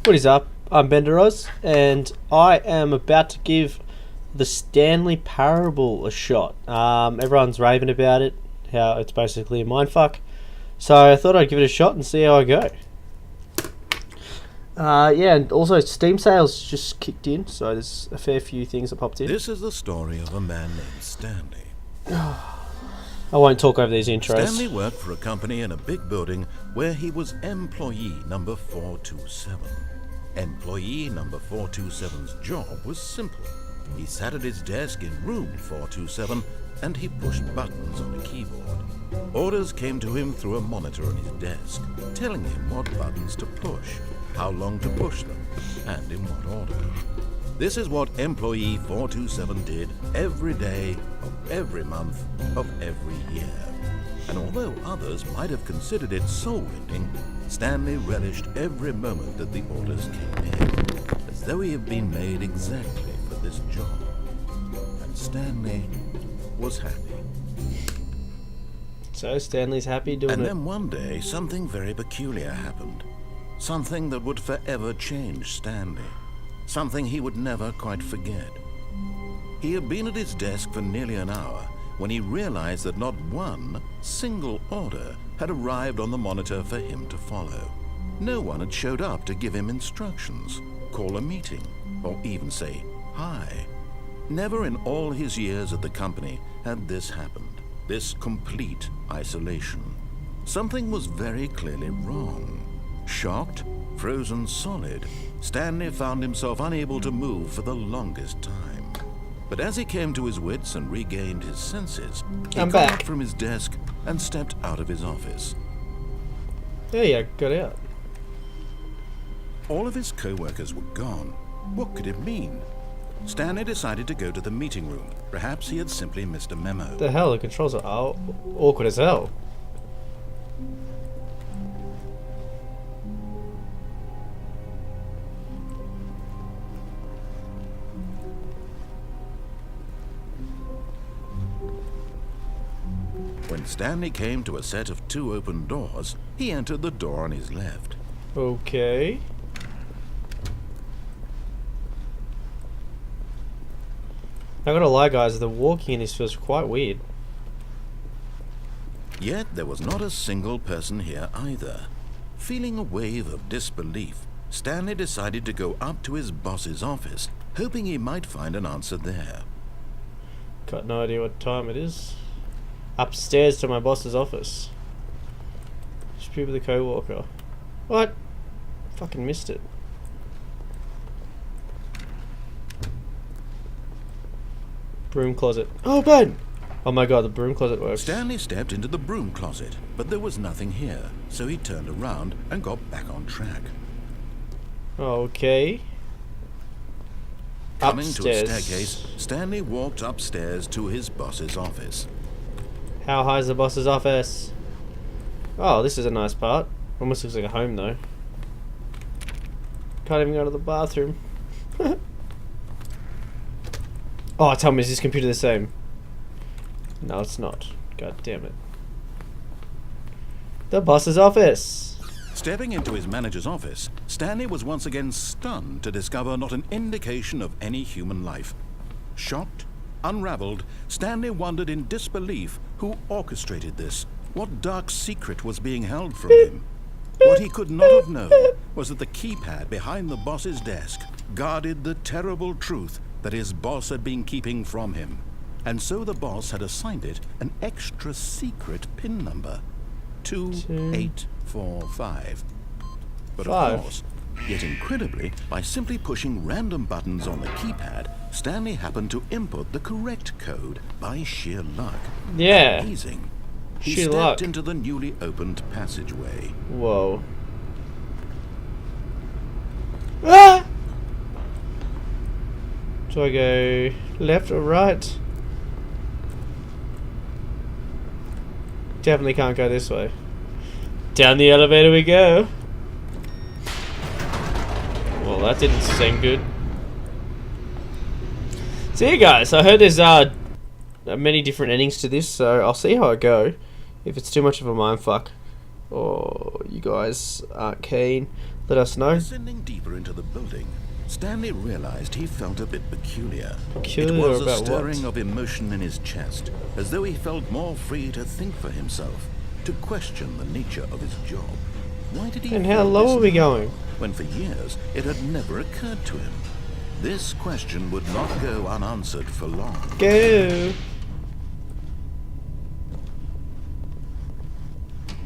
What is up? I'm Benderoz, and I am about to give the Stanley Parable a shot. Everyone's raving about it, how it's basically a mindfuck. So I thought I'd give it a shot and see how I go. Yeah, and also Steam sales just kicked in, so there's a fair few things that popped in. This is the story of a man named Stanley. I won't talk over these intros. Stanley worked for a company in a big building where he was employee number 427. Employee number 427's job was simple. He sat at his desk in room 427 and he pushed buttons on a keyboard. Orders came to him through a monitor on his desk, telling him what buttons to push, how long to push them, and in what order. This is what employee 427 did every day of every month of every year. And although others might have considered it soul-winning, Stanley relished every moment that the orders came in, as though he had been made exactly for this job. And Stanley was happy. So Stanley's happy doing it. And then one day, something very peculiar happened. Something that would forever change Stanley. Something he would never quite forget. He had been at his desk for nearly an hour when he realized that not one single order had arrived on the monitor for him to follow. No one had showed up to give him instructions, call a meeting, or even say hi. Never in all his years at the company had this happened, this complete isolation. Something was very clearly wrong. Shocked, frozen solid, Stanley found himself unable to move for the longest time. But as he came to his wits and regained his senses, he got up from his desk and stepped out of his office. There you got out. All of his co-workers were gone. What could it mean? Stanley decided to go to the meeting room. Perhaps he had simply missed a memo. The hell, the controls are awkward as hell. When Stanley came to a set of two open doors, he entered the door on his left. Okay. Not gonna lie, guys, the walking in this feels quite weird. Yet there was not a single person here either. Feeling a wave of disbelief, Stanley decided to go up to his boss's office, hoping he might find an answer there. Got no idea what time it is. Upstairs to my boss's office. Speak with a co-worker. What? Fucking missed it. Broom closet. Oh, Ben! Oh my god, the broom closet works. Stanley stepped into the broom closet, but there was nothing here, so he turned around and got back on track. Okay. Coming Upstairs. to a staircase, Stanley walked upstairs to his boss's office. How high is the boss's office? Oh, this is a nice part. Almost looks like a home though. Can't even go to the bathroom. Oh, tell me, is this computer the same? No, it's not. God damn it. The boss's office. Stepping into his manager's office, Stanley was once again stunned to discover not an indication of any human life. Shocked, unraveled, Stanley wondered in disbelief who orchestrated this. What dark secret was being held from him? What he could not have known was that the keypad behind the boss's desk guarded the terrible truth that his boss had been keeping from him. And so the boss had assigned it an extra secret PIN number. 2845. But of course, yet incredibly, by simply pushing random buttons on the keypad, Stanley happened to input the correct code by sheer luck. Yeah. Amazing. He Sheer stepped luck. into the newly opened passageway. Whoa. Ah! Do I go left or right? Definitely can't go this way. Down the elevator we go. Well, that didn't seem good. So yeah, guys, I heard there's many different endings to this, so I'll see how I go. If it's too much of a mindfuck, or you guys aren't keen, Let us know. Descending deeper into the building, Stanley realized he felt a bit peculiar. Peculiar It was a about stirring what? of emotion in his chest, as though he felt more free to think for himself, to question the nature of his job. Why did he And how feel low this are we now, going? when for years it had never occurred to him? This question would not go unanswered for long. Go.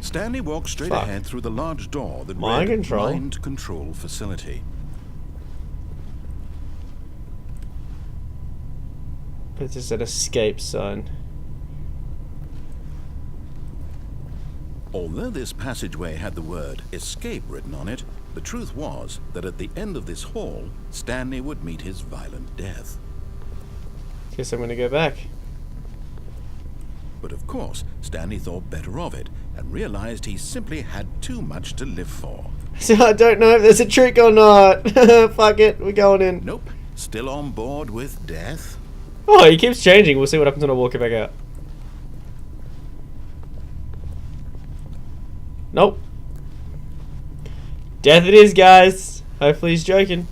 Stanley walked straight Fuck. ahead through the large door that Mind read control. Mind Control Facility. It's just an escape sign. Although this passageway had the word escape written on it, the truth was that at the end of this hall, Stanley would meet his violent death. Guess I'm gonna go back. But of course, Stanley thought better of it and realized he simply had too much to live for. So I don't know if there's a trick or not. Fuck it, we're going in. Nope, still on board with death. Oh, he keeps changing. We'll see what happens when I walk it back out. Nope. Death it is, guys. Hopefully he's joking.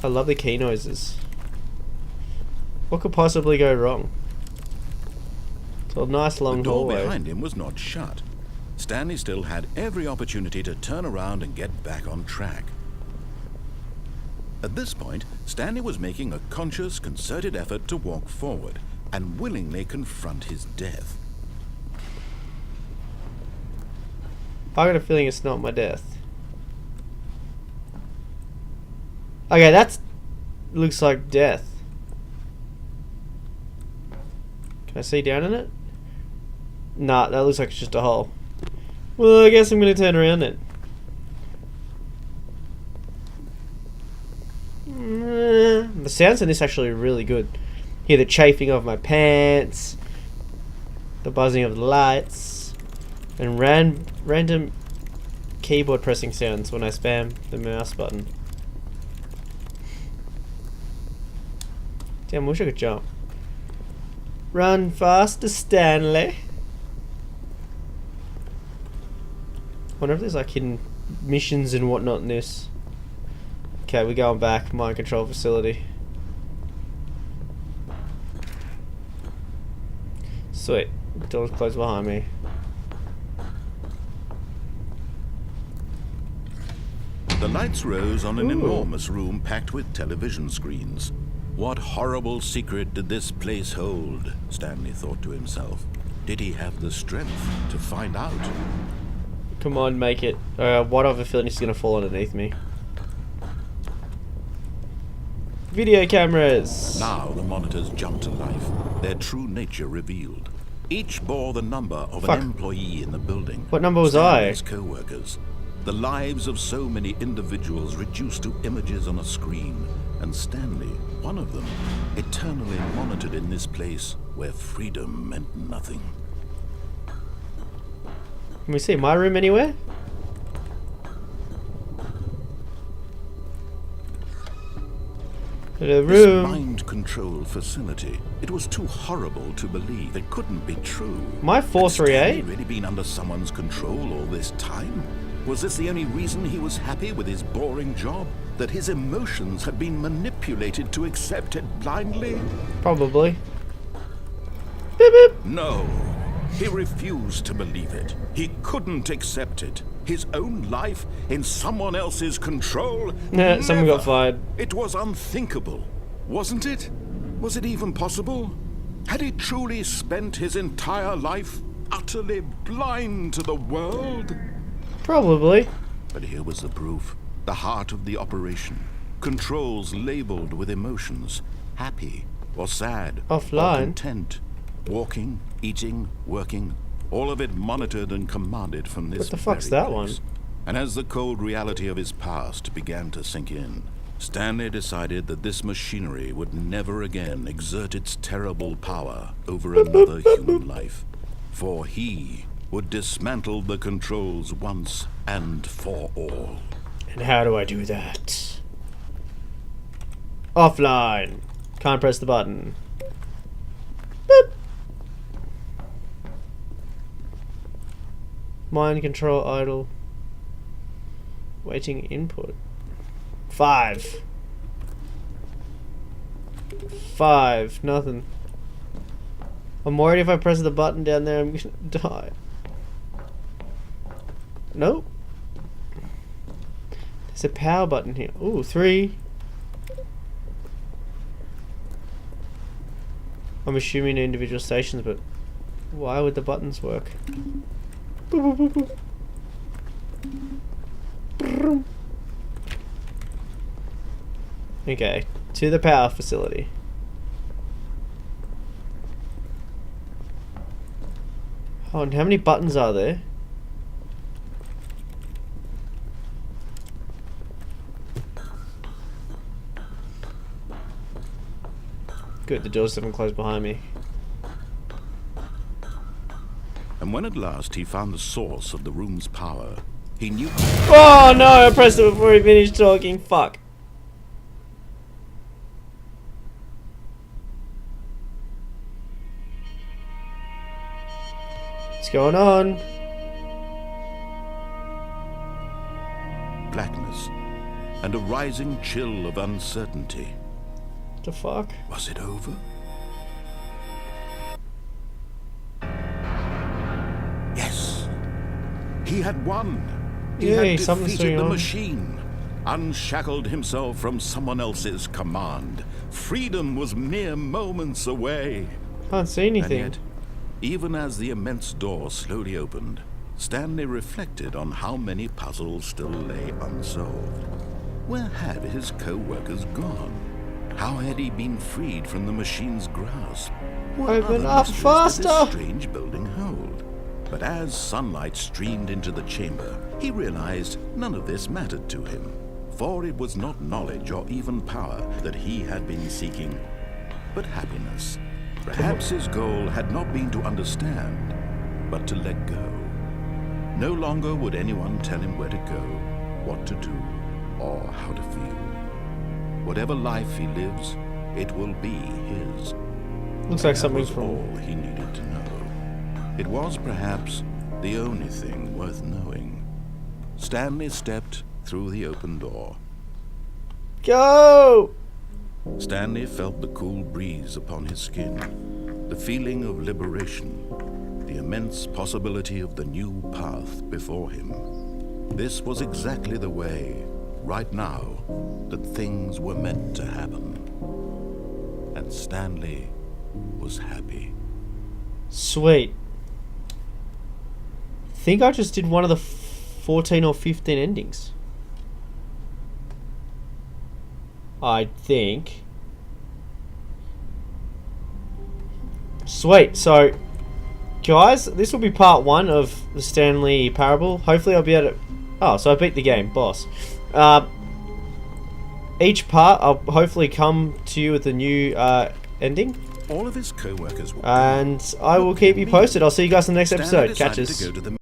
I love the key noises. What could possibly go wrong? It's a nice long The door hallway. behind him was not shut. Stanley still had every opportunity to turn around and get back on track. At this point, Stanley was making a conscious, concerted effort to walk forward and willingly confront his death. I got a feeling it's not my death. Okay, that's looks like death. Can I see down in it? Nah, that looks like it's just a hole. Well, I guess I'm gonna turn around then. The sounds in this actually are really good. Hear the chafing of my pants, the buzzing of the lights, and random keyboard pressing sounds when I spam the mouse button. Damn, I wish I could jump. Run faster, Stanley. Wonder if there's like hidden missions and whatnot in this. Okay, we're going back. Mind control facility. Sweet. Door's closed behind me. The lights rose on an Ooh. enormous room packed with television screens. What horrible secret did this place hold? Stanley thought to himself. Did he have the strength to find out? Come on, make it. What other feeling is gonna fall underneath me? Video cameras. Now the monitors jumped to life, their true nature revealed. Each bore the number of Fuck. an employee in the building. What number was Stanley's co-workers. The lives of so many individuals reduced to images on a screen. And Stanley, one of them, eternally monitored in this place where freedom meant nothing. Can we see my room anywhere? The This room. mind control facility, it was too horrible to believe. It couldn't be true. My Had Stanley 438? really been under someone's control all this time? Was this the only reason he was happy with his boring job? That his emotions had been manipulated to accept it blindly? Probably. Beep beep. No. He refused to believe it. He couldn't accept it. His own life in someone else's control? Nah, someone got Never. fired. It was unthinkable, wasn't it? Was it even possible? Had he truly spent his entire life utterly blind to the world? Probably. But here was the proof. The heart of the operation. Controls labeled with emotions. Happy or sad. Offline. Or content. Walking, eating, working. All of it monitored and commanded from this What the fuck's very that place. one? And as the cold reality of his past began to sink in, Stanley decided that this machinery would never again exert its terrible power over another human life. For he would dismantle the controls once and for all. And how do I do that? Offline. Can't press the button. Boop. Mind control idle. Waiting input. 5. 5. Nothing. I'm worried if I press the button down there I'm gonna die. Nope. There's a power button here. Ooh, 3. I'm assuming individual stations, but why would the buttons work? Boop, boop, boop, boop. Okay, to the power facility. Oh, and how many buttons are there? Good, the doors haven't closed behind me. And when at last he found the source of the room's power, he knew... Oh no, I pressed it before he finished talking. Fuck. What's going on? blackness and a rising chill of uncertainty. The fuck? Was it over? Yes. He had won. He had defeated the machine, unshackled himself from someone else's command. Freedom was mere moments away. Can't see anything. And yet, even as the immense door slowly opened, Stanley reflected on how many puzzles still lay unsolved. Where had his co-workers gone? How had he been freed from the machine's grasp? What Open other up mysteries faster! did this strange building hold? But as sunlight streamed into the chamber, he realized none of this mattered to him, for it was not knowledge or even power that he had been seeking, but happiness. Perhaps his goal had not been to understand, but to let go. No longer would anyone tell him where to go, what to do, or how to feel. Whatever life he lives, it will be his. Looks like That something's was wrong. all he needed to know. It was perhaps the only thing worth knowing. Stanley stepped through the open door. Go! Stanley felt the cool breeze upon his skin, the feeling of liberation, the immense possibility of the new path before him. This was exactly the way, right now, that things were meant to happen. And Stanley was happy. Sweet. I think I just did one of the 14 or 15 endings. I think. Sweet. So, guys, this will be part 1 of the Stanley Parable. Hopefully I'll be able to... Oh, so I beat the game, boss. Each part, I'll hopefully come to you with a new ending. All of his co-workers were And I will keep you posted. I'll see you guys in the next episode. Catch us.